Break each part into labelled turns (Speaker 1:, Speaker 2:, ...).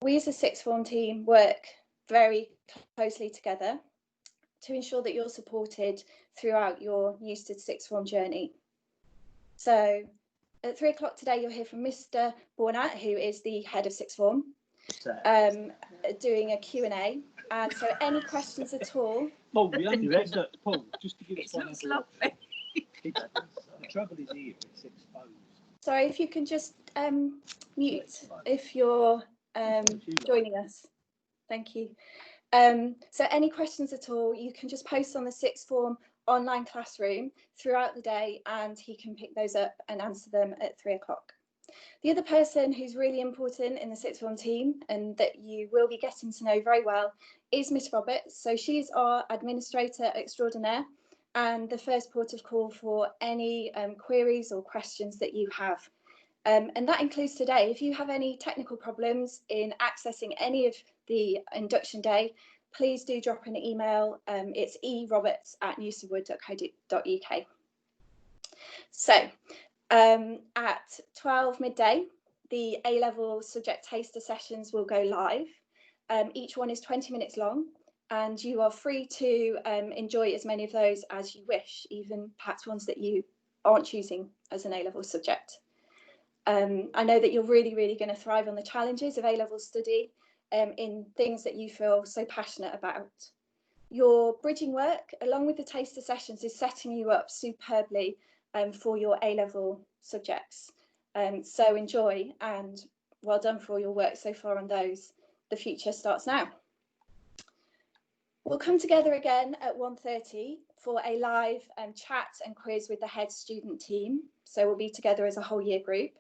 Speaker 1: We as a sixth form team work very closely together to ensure that you're supported throughout your Newstead sixth form journey. So at 3 o'clock today, you'll hear from Mr. Bornat, who is the head of sixth form, doing a Q&A. And so any questions at all?
Speaker 2: Paul, Paul, just to give us one lovely. The trouble is here, it's exposed.
Speaker 1: Sorry, if you can just mute if you're joining us. Thank you. So any questions at all, you can just post on the sixth form online classroom throughout the day, and he can pick those up and answer them at 3 o'clock. The other person who's really important in the sixth form team and that you will be getting to know very well is Miss Roberts. So she's our administrator extraordinaire and the first port of call for any queries or questions that you have. And that includes today. If you have any technical problems in accessing any of the induction day, please do drop an email. It's eroberts@newsteadwood.co.uk. So at 12 midday, the A-level subject taster sessions will go live. Each one is 20 minutes long, and you are free to enjoy as many of those as you wish, even perhaps ones that you aren't choosing as an A-level subject. I know that you're really going to thrive on the challenges of A-level study in things that you feel so passionate about. Your bridging work, along with the taster sessions, is setting you up superbly for your A-level subjects. So enjoy, and well done for all your work so far on those. The future starts now. We'll come together again at 1:30 for a live chat and quiz with the head student team. So we'll be together as a whole year group.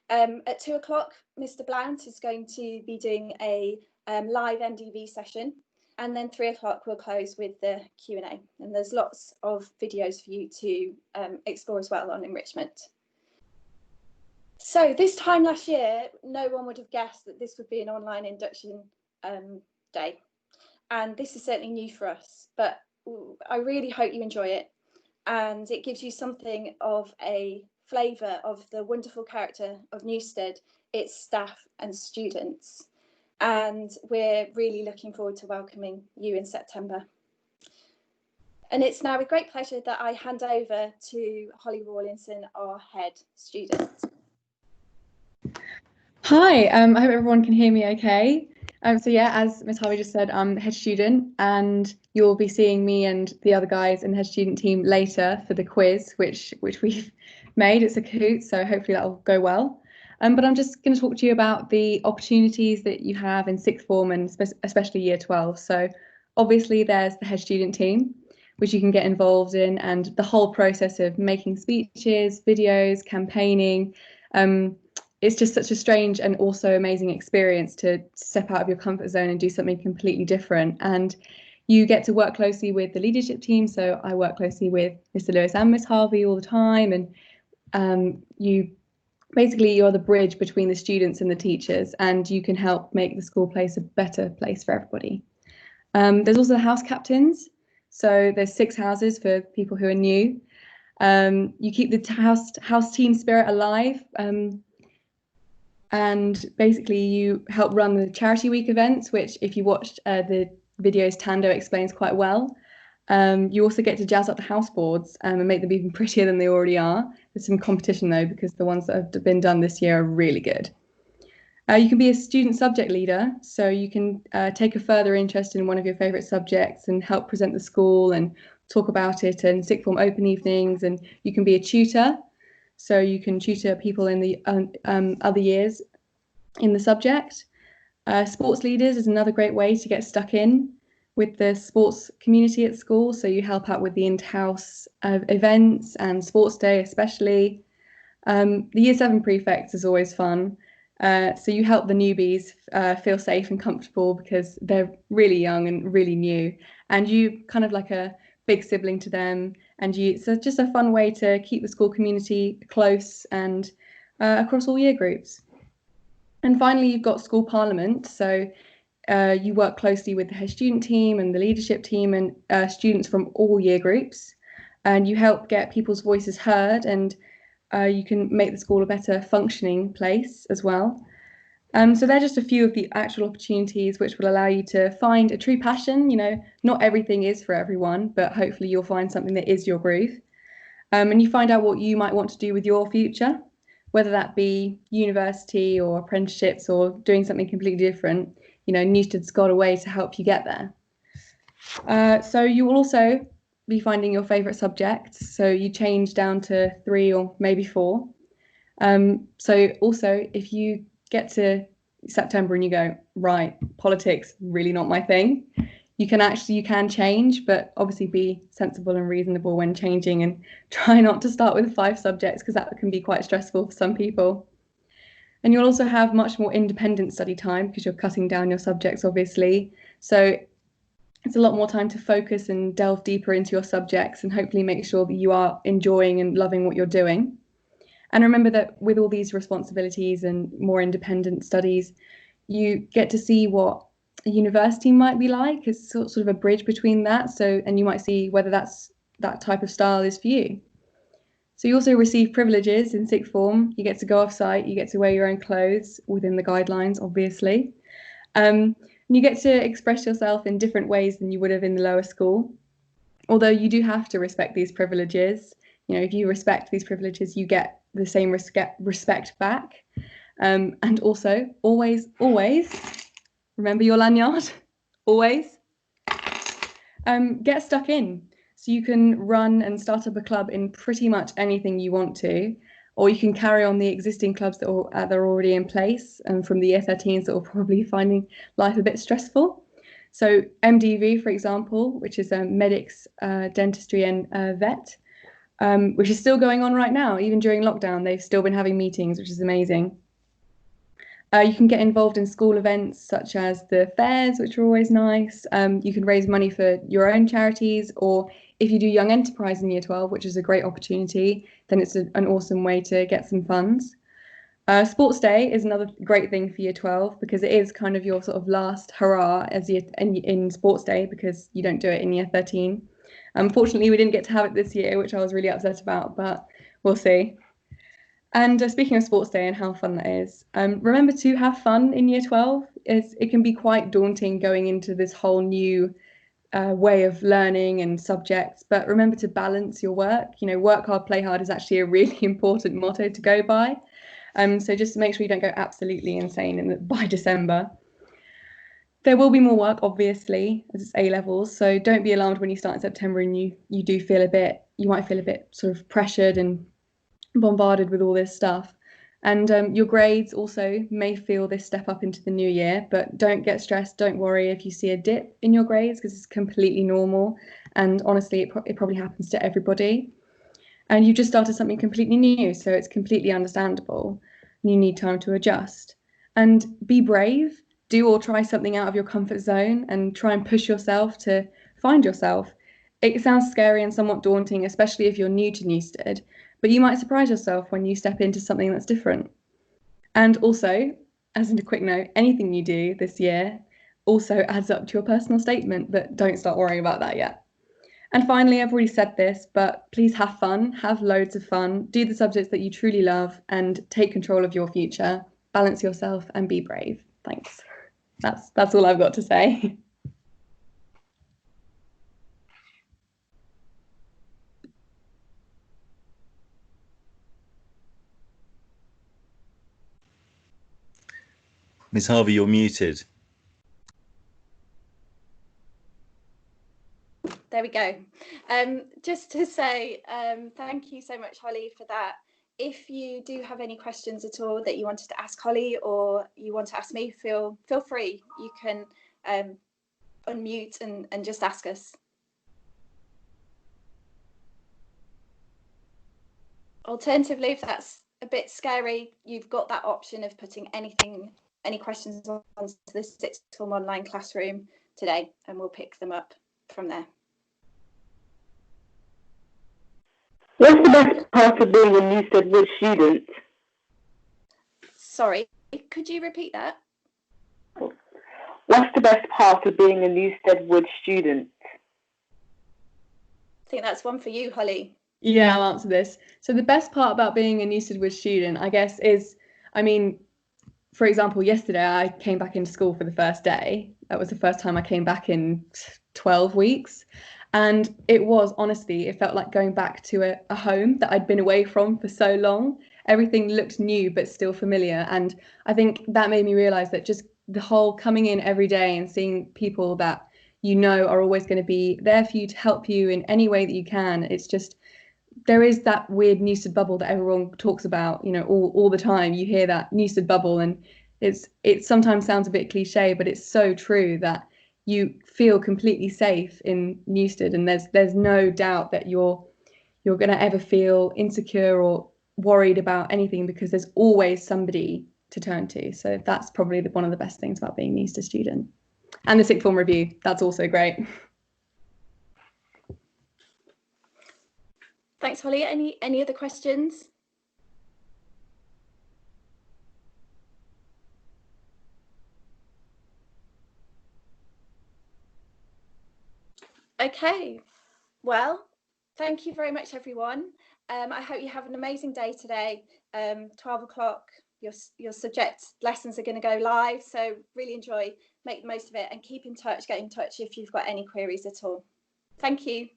Speaker 1: At 2 o'clock, Mr. Blount is going to be doing a live MDV session. And then 3 o'clock, we'll close with the Q&A. And there's lots of videos for you to explore as well on enrichment. So this time last year, no one would have guessed that this would be an online induction day. And this is certainly new for us, but I really hope you enjoy it. And it gives you something of a flavour of the wonderful character of Newstead, its staff and students. And we're really looking forward to welcoming you in September. And it's now with great pleasure that I hand over to Holly Rawlinson, our head student.
Speaker 3: Hi, I hope everyone can hear me okay. So yeah, as Miss Harvey just said, I'm the head student, and you'll be seeing me and the other guys in the head student team later for the quiz, which we've made. It's a Kahoot, so hopefully that'll go well. But I'm just going to talk to you about the opportunities that you have in sixth form and especially year 12. So obviously there's the head student team, which you can get involved in, and the whole process of making speeches, videos, campaigning. It's just such a strange and also amazing experience to step out of your comfort zone and do something completely different. And you get to work closely with the leadership team. So I work closely with Mr. Lewis and Miss Harvey all the time. And you're the bridge between the students and the teachers, and you can help make the school place a better place for everybody. There's also the house captains. So there's 6 houses for people who are new. You keep the house team spirit alive. And basically you help run the charity week events, which if you watched the videos, Tando explains quite well. You also get to jazz up the house boards and make them even prettier than they already are. There's some competition though, because the ones that have been done this year are really good. You can be a student subject leader, so you can take a further interest in one of your favourite subjects and help present the school and talk about it in sixth form open evenings. And you can be a tutor, so you can tutor people in the other years in the subject. Sports leaders is another great way to get stuck in with the sports community at school. So you help out with the in-house events and sports day especially. The year 7 prefects is always fun. So you help the newbies feel safe and comfortable because they're really young and really new. And you kind of like a big sibling to them. And so just a fun way to keep the school community close and across all year groups. And finally, you've got school parliament. So you work closely with the head student team and the leadership team and students from all year groups. And you help get people's voices heard, and you can make the school a better functioning place as well. So they're just a few of the actual opportunities which will allow you to find a true passion. You know, not everything is for everyone, but hopefully you'll find something that is your groove. And you find out what you might want to do with your future, whether that be university or apprenticeships or doing something completely different. You know, Newstead's got a way to help you get there. So you will also be finding your favourite subjects. So you change down to 3 or maybe 4. So also, if you get to September and you go, right, politics, really not my thing, you can change, but obviously be sensible and reasonable when changing, and try not to start with 5 subjects because that can be quite stressful for some people. And you'll also have much more independent study time because you're cutting down your subjects, obviously. So it's a lot more time to focus and delve deeper into your subjects and hopefully make sure that you are enjoying and loving what you're doing. And remember that with all these responsibilities and more independent studies, you get to see what a university might be like. It's sort of a bridge between that. So, and you might see whether that type of style is for you. So you also receive privileges in sixth form. You get to go off site, you get to wear your own clothes within the guidelines, obviously. And you get to express yourself in different ways than you would have in the lower school. Although you do have to respect these privileges. You know, if you respect these privileges, you get the same respect back. And also, always remember your lanyard. Always get stuck in. So you can run and start up a club in pretty much anything you want to, or you can carry on the existing clubs that are already in place, and from the year 13s that are probably finding life a bit stressful. So MDV, for example, which is medics, dentistry and vet, which is still going on right now. Even during lockdown, they've still been having meetings, which is amazing. You can get involved in school events such as the fairs, which are always nice. You can raise money for your own charities, or if you do Young Enterprise in Year 12, which is a great opportunity, then it's an awesome way to get some funds. Sports Day is another great thing for Year 12 because it is kind of your sort of last hurrah in Sports Day, because you don't do it in Year 13. Unfortunately, we didn't get to have it this year, which I was really upset about, but we'll see. And speaking of Sports Day and how fun that is, remember to have fun in Year 12. It can be quite daunting going into this whole new way of learning and subjects, but remember to balance your work. You know, work hard, play hard is actually a really important motto to go by. So just make sure you don't go absolutely insane by December. There will be more work, obviously, as it's A-levels, so don't be alarmed when you start in September and you might feel a bit sort of pressured and bombarded with all this stuff. And your grades also may feel this step up into the new year, but don't get stressed. Don't worry if you see a dip in your grades, because it's completely normal. And honestly, it probably happens to everybody. And you just started something completely new, so it's completely understandable. You need time to adjust. And be brave. Do or try something out of your comfort zone and try and push yourself to find yourself. It sounds scary and somewhat daunting, especially if you're new to Newstead, but you might surprise yourself when you step into something that's different. And also, as a quick note, anything you do this year also adds up to your personal statement, but don't start worrying about that yet. And finally, I've already said this, but please have fun, have loads of fun, do the subjects that you truly love, and take control of your future. Balance yourself and be brave. Thanks. That's all I've got to say.
Speaker 4: Miss Harvey, you're muted.
Speaker 1: There we go. Just to say thank you so much, Holly, for that. If you do have any questions at all that you wanted to ask Holly or you want to ask me, feel free. You can unmute and just ask us. Alternatively, if that's a bit scary, you've got that option of putting any questions onto the sixth form online classroom today, and we'll pick them up from there.
Speaker 5: What's the best part of being a Newstead Wood student?
Speaker 1: Sorry, could you repeat that?
Speaker 5: What's the best part of being a Newstead Wood student?
Speaker 1: I think that's one for you, Holly.
Speaker 3: Yeah, I'll answer this. So the best part about being a Newstead Wood student, I guess, is, I mean, for example, yesterday I came back into school for the first day. That was the first time I came back in 12 weeks. And it was, honestly, it felt like going back to a home that I'd been away from for so long. Everything looked new, but still familiar. And I think that made me realize that just the whole coming in every day and seeing people that you know are always going to be there for you to help you in any way that you can. It's just, there is that weird Newstead bubble that everyone talks about, you know, all the time. You hear that Newstead bubble, and it sometimes sounds a bit cliche, but it's so true that you feel completely safe in Newstead, and there's no doubt that you're going to ever feel insecure or worried about anything, because there's always somebody to turn to. So that's probably one of the best things about being a Newstead student. And the sixth form review, that's also great.
Speaker 1: Thanks, Holly. Any other questions? Okay, well, thank you very much, everyone. I hope you have an amazing day today. 12 o'clock, your subject lessons are going to go live, so really enjoy, make the most of it, and keep in touch, get in touch if you've got any queries at all. Thank you.